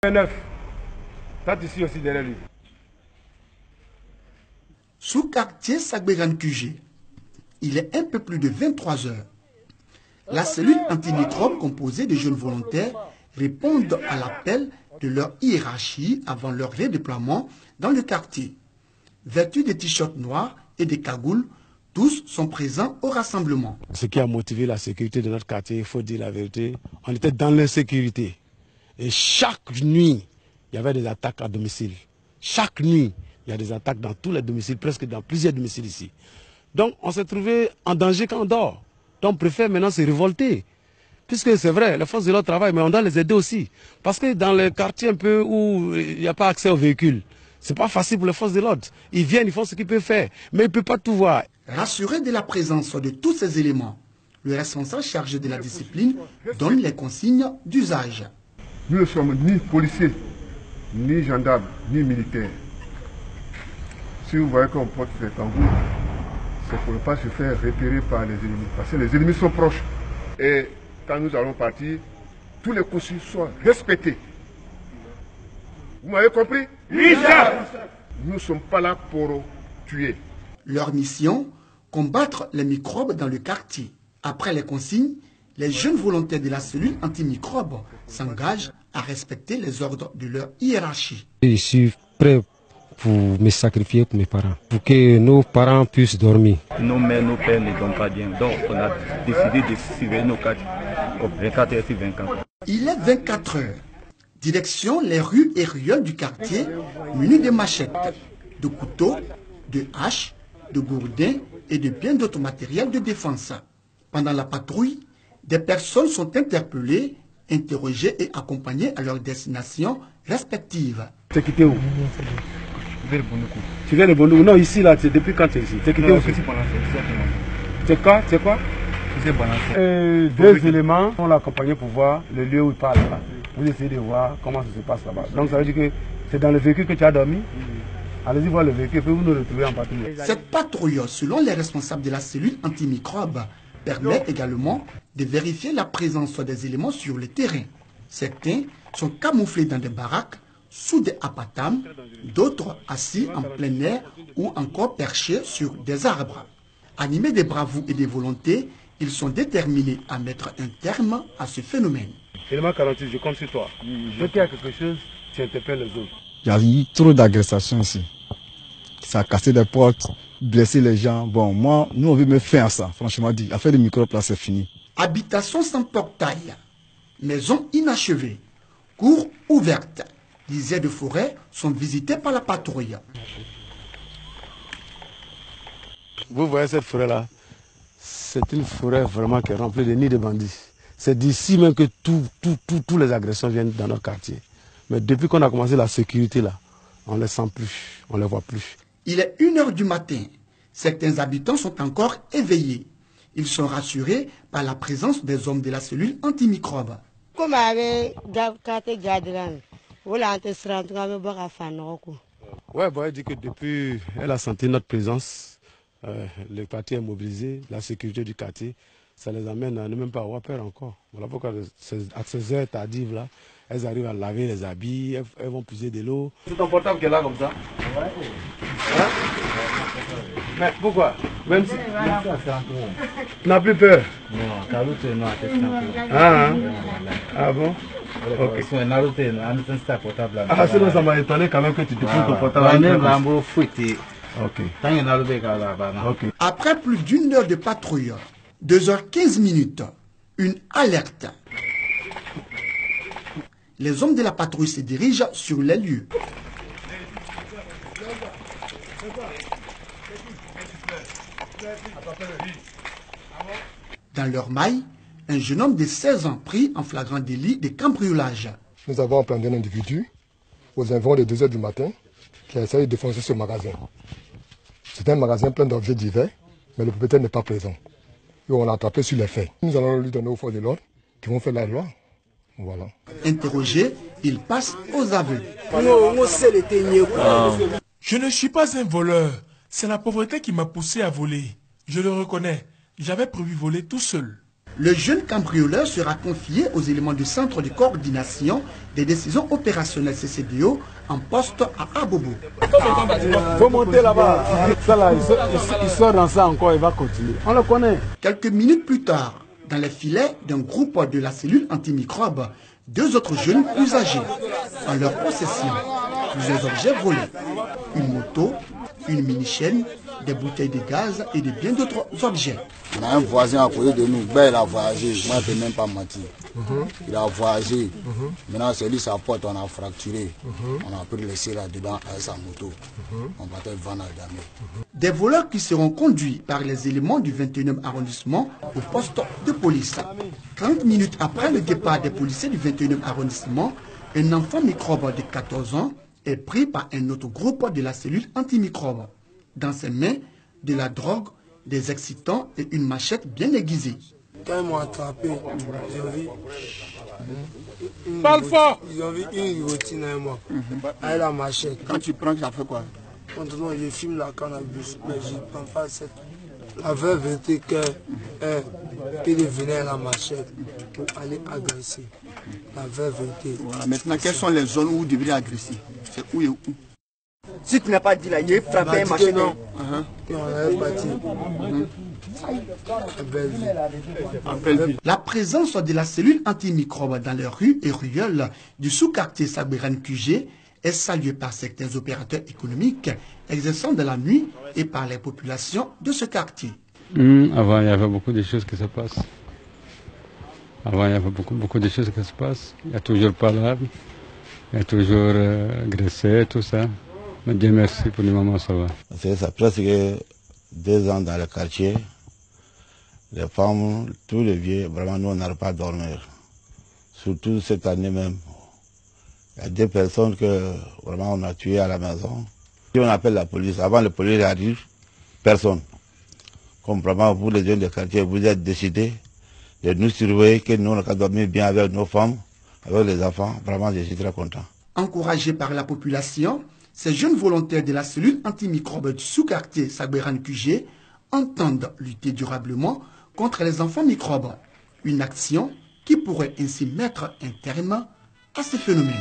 9. Ici aussi derrière lui. Sous quartier Sagbegan QG, il est un peu plus de 23 heures. La cellule antimicrobe composée de jeunes volontaires répondent à l'appel de leur hiérarchie avant leur redéploiement dans le quartier. Vêtus de t-shirts noirs et de cagoules, tous sont présents au rassemblement. Ce qui a motivé la sécurité de notre quartier, il faut dire la vérité, on était dans l'insécurité. Et chaque nuit, il y avait des attaques à domicile. Chaque nuit, il y a des attaques dans tous les domiciles, presque dans plusieurs domiciles ici. Donc on s'est trouvé en danger quand on dort. Donc on préfère maintenant se révolter. Puisque c'est vrai, les forces de l'ordre travaillent, mais on doit les aider aussi. Parce que dans les quartiers un peu où il n'y a pas accès aux véhicules, c'est pas facile pour les forces de l'ordre. Ils viennent, ils font ce qu'ils peuvent faire, mais ils ne peuvent pas tout voir. Rassuré de la présence de tous ces éléments, le responsable chargé de la discipline donne les consignes d'usage. Nous ne sommes ni policiers, ni gendarmes, ni militaires. Si vous voyez qu'on porte ces tambours, c'est pour ne pas se faire repérer par les ennemis. Parce que les ennemis sont proches. Et quand nous allons partir, tous les consignes sont respectés. Vous m'avez compris? Oui, chef. Nous ne sommes pas là pour tuer. Leur mission, combattre les microbes dans le quartier. Après les consignes, les jeunes volontaires de la cellule antimicrobe s'engagent à respecter les ordres de leur hiérarchie. Je suis prêt pour me sacrifier pour mes parents, pour que nos parents puissent dormir. Nos mères, nos pères ne dorment pas bien, donc on a décidé de surveiller nos quartiers 24 heures sur 24. Il est 24 heures. Direction les rues et ruelles du quartier, munis de machettes, de couteaux, de haches, de gourdins et de bien d'autres matériels de défense. Pendant la patrouille, des personnes sont interpellées, interrogées et accompagnées à leur destination respective. Tu quitté où? Tu viens de Bondou? Non, ici, là, depuis quand tu es ici? Tu es quitté où? C'est quoi? C'est quoi? Deux éléments sont accompagnés pour voir le lieu où il parle. Là. Vous essayez de voir comment ça se passe là-bas. Donc ça veut dire que c'est dans le véhicule que tu as dormi. Allez-y voir le véhicule, puis vous nous retrouvez en patrouille. Cette patrouille, selon les responsables de la cellule antimicrobe, permet également de vérifier la présence des éléments sur le terrain. Certains sont camouflés dans des baraques, sous des apatams, d'autres assis en plein air ou encore perchés sur des arbres. Animés de bravoure et de volonté, ils sont déterminés à mettre un terme à ce phénomène. Élément 48, je compte sur toi. Dès qu'il y a quelque chose, tu interpelles les autres. Il y a eu trop d'agressions ici. Ça a cassé des portes, blessé les gens. Bon, nous on veut me faire ça, franchement dit. L'affaire des microbes là, c'est fini. Habitation sans portail, maison inachevée, cour ouverte, les aires de forêt sont visitées par la patrouille. Vous voyez cette forêt-là, c'est une forêt vraiment qui est remplie de nids de bandits. C'est d'ici même que tous les agressions viennent dans notre quartier. Mais depuis qu'on a commencé la sécurité là, on ne les sent plus, on ne les voit plus. Il est 1 h du matin. Certains habitants sont encore éveillés. Ils sont rassurés par la présence des hommes de la cellule antimicrobe. Ouais, bon, elle dit que depuis, elle a senti notre présence, le quartier est mobilisé, la sécurité du quartier, ça les amène à ne même pas avoir peur encore. Voilà pourquoi à ces heures tardives là, elles arrivent à laver les habits, elles vont puiser de l'eau. C'est ton portable qui est là comme ça? Ouais. Hein? Mais pourquoi? Même si... Tu n'as plus peur? Non, ah bon? Ok. Ah, sinon ça m'a étonné quand même que tu te poses ton portable. Ok. Après plus d'1 heure de patrouille, 2h15, une alerte. Les hommes de la patrouille se dirigent sur les lieux. Dans leur maille, un jeune homme de 16 ans pris en flagrant délit de cambriolage. Nous avons appréhendé un individu aux environs de 2 h du matin qui a essayé de défoncer ce magasin. C'est un magasin plein d'objets divers, mais le propriétaire n'est pas présent. Et on l'a attrapé sur les faits. Nous allons lui donner aux forces de l'ordre qui vont faire la loi. Voilà. Interrogé, il passe aux aveux. Je ne suis pas un voleur. C'est la pauvreté qui m'a poussé à voler. Je le reconnais. J'avais prévu voler tout seul. Le jeune cambrioleur sera confié aux éléments du Centre de coordination des décisions opérationnelles CCDO en poste à Abobo. Il faut monter là-bas. Ça là, il sort dans ça encore, il va continuer. On le connaît. Quelques minutes plus tard, dans les filets d'un groupe de la cellule antimicrobe, 2 autres jeunes plus âgés, en leur possession, plusieurs objets volés, une moto, une mini-chaîne, des bouteilles de gaz et de bien d'autres objets. On a un voisin à côté de nous, ben, il a voyagé, moi je ne peux même pas mentir. Il a voyagé, maintenant c'est lui sa porte, on a fracturé, on a pu le laisser là-dedans avec sa moto, on partait vendre à Damé. Des voleurs qui seront conduits par les éléments du 21e arrondissement au poste de police. 30 minutes après le départ des policiers du 21e arrondissement, un enfant microbe de 14 ans est pris par un autre groupe de la cellule antimicrobe. Dans ses mains, de la drogue, des excitants et une machette bien aiguisée. Quand ils m'ont attrapé, ils ont vu une routine à moi, avec la machette. Quand tu prends, ça fait quoi? Maintenant, je filme la cannabis, mais je ne prends pas cette. La veuve était qu'il venait à la machette pour aller agresser. La veuve était. Voilà, maintenant, quelles sont les zones où vous devriez agresser? C'est où et où? Si tu n'as pas dit là, il est frappé un machette. Non. Et on avait parti. La présence de la cellule antimicrobe dans les rues et ruelles du sous-quartier Sabirane QG est saluée par certains opérateurs économiques exerçant de la nuit et par les populations de ce quartier. Avant, il y avait beaucoup de choses qui se passent. Avant, il y avait beaucoup de choses qui se passent. Il y a toujours parlé, il y a toujours agressé, tout ça. Mais Dieu merci, pour le moment, ça va. C'est ça, presque 2 ans dans le quartier. Les femmes, tous les vieux, vraiment, nous, on n'arrive pas à dormir. Surtout cette année même. Il y a 2 personnes que vraiment on a tuées à la maison. Si on appelle la police, avant la police arrive, personne. Comme vraiment, vous les jeunes du quartier, vous êtes décidés de nous surveiller, que nous, on a dormi bien avec nos femmes, avec les enfants. Vraiment, je suis très content. Encouragés par la population, ces jeunes volontaires de la cellule antimicrobe du sous-quartier Sabirane QG entendent lutter durablement contre les enfants microbes. Une action qui pourrait ainsi mettre un terme à ces phénomènes.